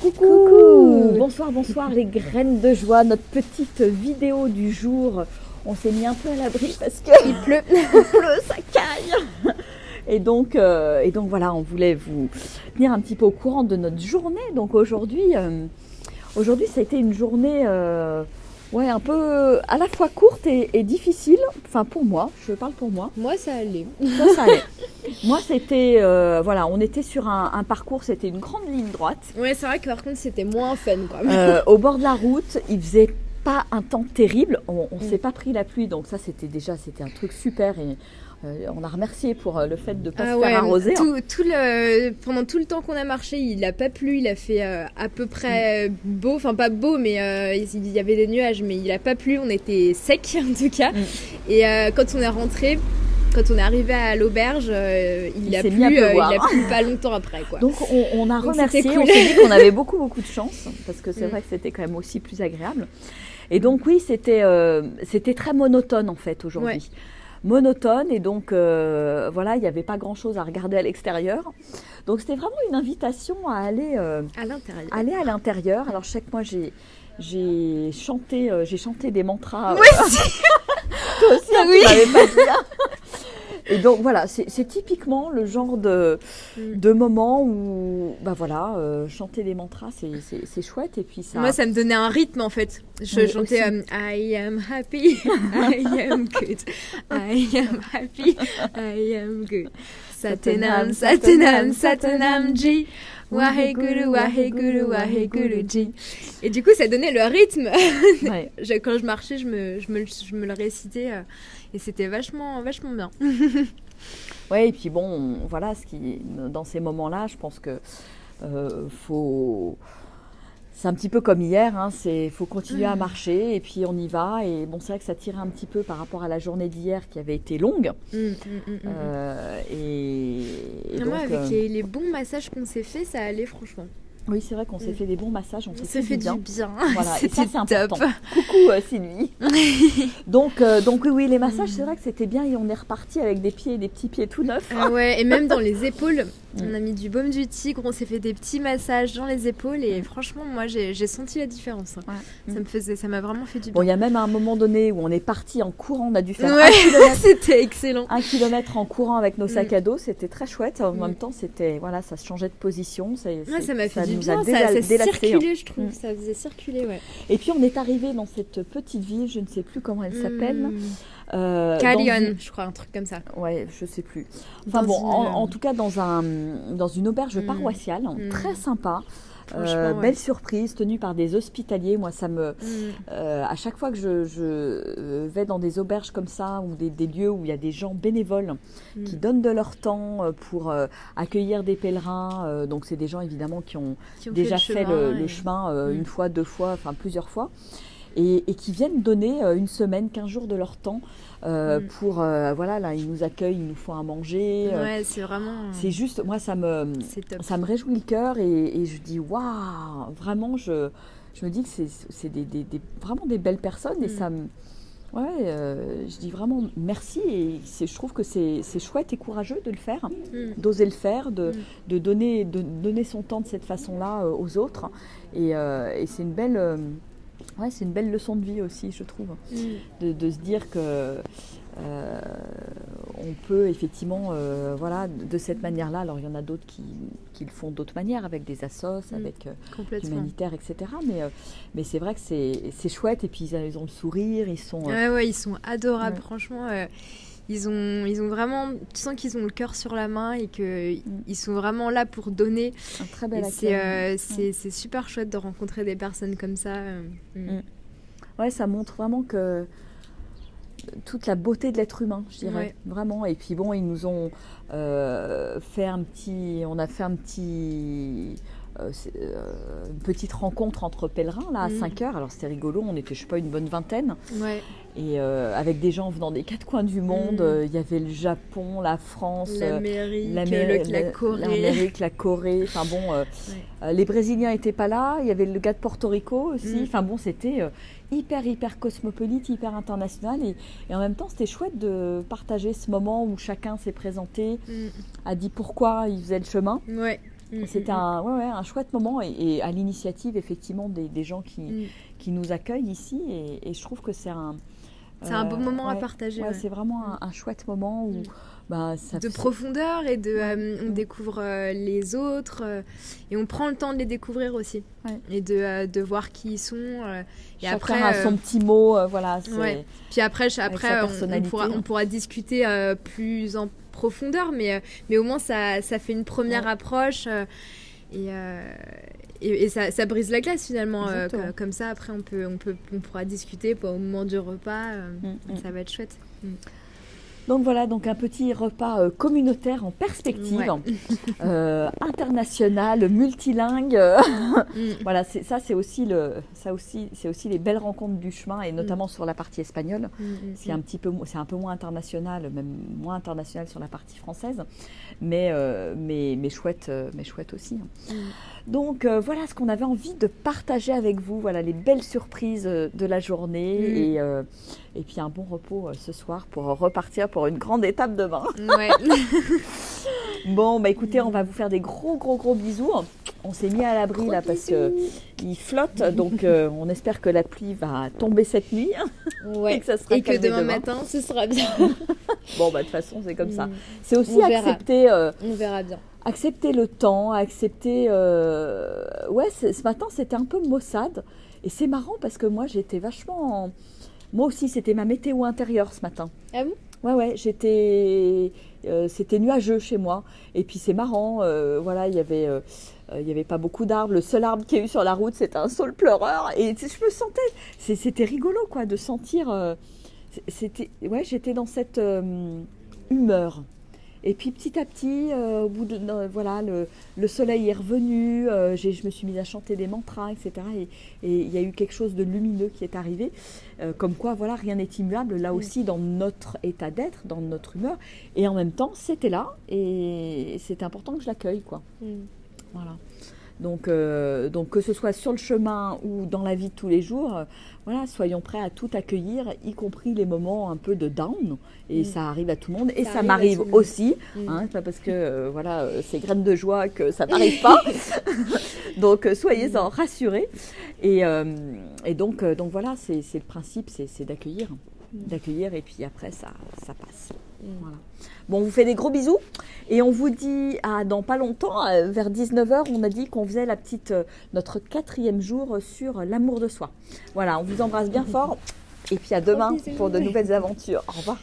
Coucou. Bonsoir les graines de joie, notre petite vidéo du jour. On s'est mis un peu à l'abri parce qu'il pleut, ça caille. Et donc voilà, on voulait vous tenir un petit peu au courant de notre journée. Donc aujourd'hui ça a été une journée un peu à la fois courte et difficile. Enfin pour moi, je parle pour moi. Moi ça allait. Ça allait. Moi c'était, on était sur un parcours, c'était une grande ligne droite. Ouais, c'est vrai que par contre c'était moins fun quoi. Au bord de la route, il faisait pas un temps terrible. On s'est pas pris la pluie, donc ça c'était un truc super et on a remercié pour le fait de ne pas se faire arroser. Pendant tout le temps qu'on a marché, il n'a pas plu, il a fait à peu près beau, enfin pas beau, mais il y avait des nuages, mais il n'a pas plu, on était sec en tout cas. Et quand on est rentré, quand on est arrivé à l'auberge, il a plu pas longtemps après quoi. Donc on a remercié, cool. On s'est dit qu'on avait beaucoup de chance, parce que c'est vrai que c'était quand même aussi plus agréable. Et donc oui, c'était très monotone en fait aujourd'hui. Ouais. Monotone, et donc il n'y avait pas grand chose à regarder à l'extérieur, donc c'était vraiment une invitation à aller à l'intérieur. Alors je sais que moi j'ai chanté des mantras. Moi aussi. Toi aussi, hein, oui. Tu m'avais pas dit, hein. Et donc voilà, c'est typiquement le genre de moment où chanter des mantras c'est chouette, et puis ça. Moi ça me donnait un rythme en fait. Je chantais I am happy, I am good, I am happy, I am good. Satanam, Satanam, Satanam Ji. Waheguru, Waheguru, Waheguru Ji. Et du coup, ça donnait le rythme. Ouais. Quand je marchais, je me le récitais et c'était vachement bien. Ouais, et puis bon, voilà, dans ces moments-là, je pense que c'est un petit peu comme hier, hein, faut continuer à marcher et puis on y va. Et bon, c'est vrai que ça tirait un petit peu par rapport à la journée d'hier qui avait été longue. Moi, avec les bons massages qu'on s'est fait, ça allait franchement. Oui, c'est vrai qu'on s'est fait des bons massages, on s'est fait du bien. Voilà, et ça c'est important. Coucou Sylvie. Donc oui, les massages, c'est vrai que c'était bien, et on est reparti avec des petits pieds tout neufs. Ouais, et même dans les épaules, on a mis du baume du tigre, on s'est fait des petits massages dans les épaules, et franchement, moi j'ai senti la différence. Ouais. Ça m'a vraiment fait du bien. Bon, il y a même à un moment donné où on est parti en courant, on a dû faire 1 kilomètre. C'était excellent. 1 kilomètre en courant avec nos sacs à dos, c'était très chouette. En même temps, ça se changeait de position. Ça m'a fait du bien, ça circulait, je trouve. Ça faisait circuler, ouais. Et puis on est arrivé dans cette petite ville, je ne sais plus comment elle s'appelle. Calion, je crois, un truc comme ça. Ouais, je sais plus. Enfin en tout cas dans une auberge paroissiale, très sympa. Belle surprise, tenue par des hospitaliers. Moi, ça me, à chaque fois que je vais dans des auberges comme ça, ou des lieux où il y a des gens bénévoles qui donnent de leur temps pour accueillir des pèlerins. Donc, c'est des gens évidemment qui ont déjà fait le chemin une fois, 2 fois, enfin plusieurs fois. Et qui viennent donner une semaine, 15 jours de leur temps pour là ils nous accueillent, ils nous font à manger. Ouais, c'est vraiment. C'est juste, moi ça me réjouit le cœur, et je dis waouh, vraiment je me dis que c'est vraiment des belles personnes, et ça me je dis vraiment merci, et je trouve que c'est chouette et courageux de le faire, d'oser le faire, de donner son temps de cette façon-là aux autres, et c'est une belle. C'est une belle leçon de vie aussi, je trouve, de se dire que on peut effectivement, de cette manière-là. Alors il y en a d'autres qui le font d'autres manières, avec des assos, avec l'humanitaire, etc. Mais c'est vrai que c'est chouette, et puis ils ont le sourire, ils sont. Ils sont adorables, franchement. Ils ont vraiment, tu sens qu'ils ont le cœur sur la main, et qu'ils sont vraiment là pour donner. Un très bel accueil. C'est super chouette de rencontrer des personnes comme ça. Ouais, ça montre vraiment que toute la beauté de l'être humain, je dirais, vraiment. Et puis bon, ils nous ont fait une petite rencontre entre pèlerins là à 5h. Alors c'était rigolo, on était, je sais pas, une bonne vingtaine. Ouais. Et avec des gens venant des 4 coins du monde. Il y avait le Japon, la France, l'Amérique, la Corée. Enfin bon, les Brésiliens n'étaient pas là. Il y avait le gars de Porto Rico aussi. Enfin bon, c'était hyper cosmopolite, hyper international. Et en même temps, c'était chouette de partager ce moment où chacun s'est présenté, a dit pourquoi il faisait le chemin. Ouais. C'était un chouette moment et à l'initiative effectivement des gens qui nous accueillent ici et je trouve que c'est un beau moment à partager. Ouais, c'est vraiment un chouette moment où de profondeur et on découvre les autres et on prend le temps de les découvrir aussi et de voir qui ils sont. Et chacun après, a son petit mot, voilà. Puis après on pourra discuter plus en profondeur, mais au moins ça fait une première approche et ça brise la glace finalement. Comme ça après on pourra discuter au moment du repas. Ça va être chouette. Donc voilà, un petit repas communautaire en perspective, international, multilingue. Voilà, c'est aussi les belles rencontres du chemin et notamment sur la partie espagnole. C'est un peu moins international, même moins international sur la partie française, mais chouette aussi. Donc voilà ce qu'on avait envie de partager avec vous. Voilà les belles surprises de la journée et puis un bon repos ce soir pour repartir pour une grande étape demain. Ouais. Bon, écoutez, on va vous faire des gros bisous. On s'est mis à l'abri là parce qu'il flotte, donc on espère que la pluie va tomber cette nuit. Ouais. et que demain matin, ce sera bien. Bon, de toute façon, c'est comme ça. C'est aussi accepter. On verra bien. Accepter le temps, accepter... ce matin, c'était un peu maussade. Et c'est marrant parce que moi, j'étais vachement... Moi aussi, c'était ma météo intérieure ce matin. Ah bon ? Ouais, j'étais... c'était nuageux chez moi. Et puis, c'est marrant. Il y avait pas beaucoup d'arbres. Le seul arbre qu'il y a eu sur la route, c'était un saule pleureur. Et je me sentais... C'était rigolo, quoi, de sentir... j'étais dans cette humeur. Et puis petit à petit, au bout le soleil est revenu, je me suis mise à chanter des mantras, etc. Et il y a eu quelque chose de lumineux qui est arrivé. Comme quoi, rien n'est immuable, là aussi, dans notre état d'être, dans notre humeur. Et en même temps, c'était là et c'était important que je l'accueille, quoi. Voilà. Donc que ce soit sur le chemin ou dans la vie de tous les jours, soyons prêts à tout accueillir, y compris les moments un peu de down. Et ça arrive à tout le monde. Et ça m'arrive aussi. C'est pas parce que c'est graines de joie que ça n'arrive pas. Donc soyez-en rassurés. Et donc voilà, c'est le principe, c'est d'accueillir. D'accueillir et puis après ça passe. Voilà. Bon, on vous fait des gros bisous et on vous dit dans pas longtemps, vers 19h, on a dit qu'on faisait notre 4e jour sur l'amour de soi. Voilà, on vous embrasse bien fort et puis à demain pour de nouvelles aventures. Au revoir.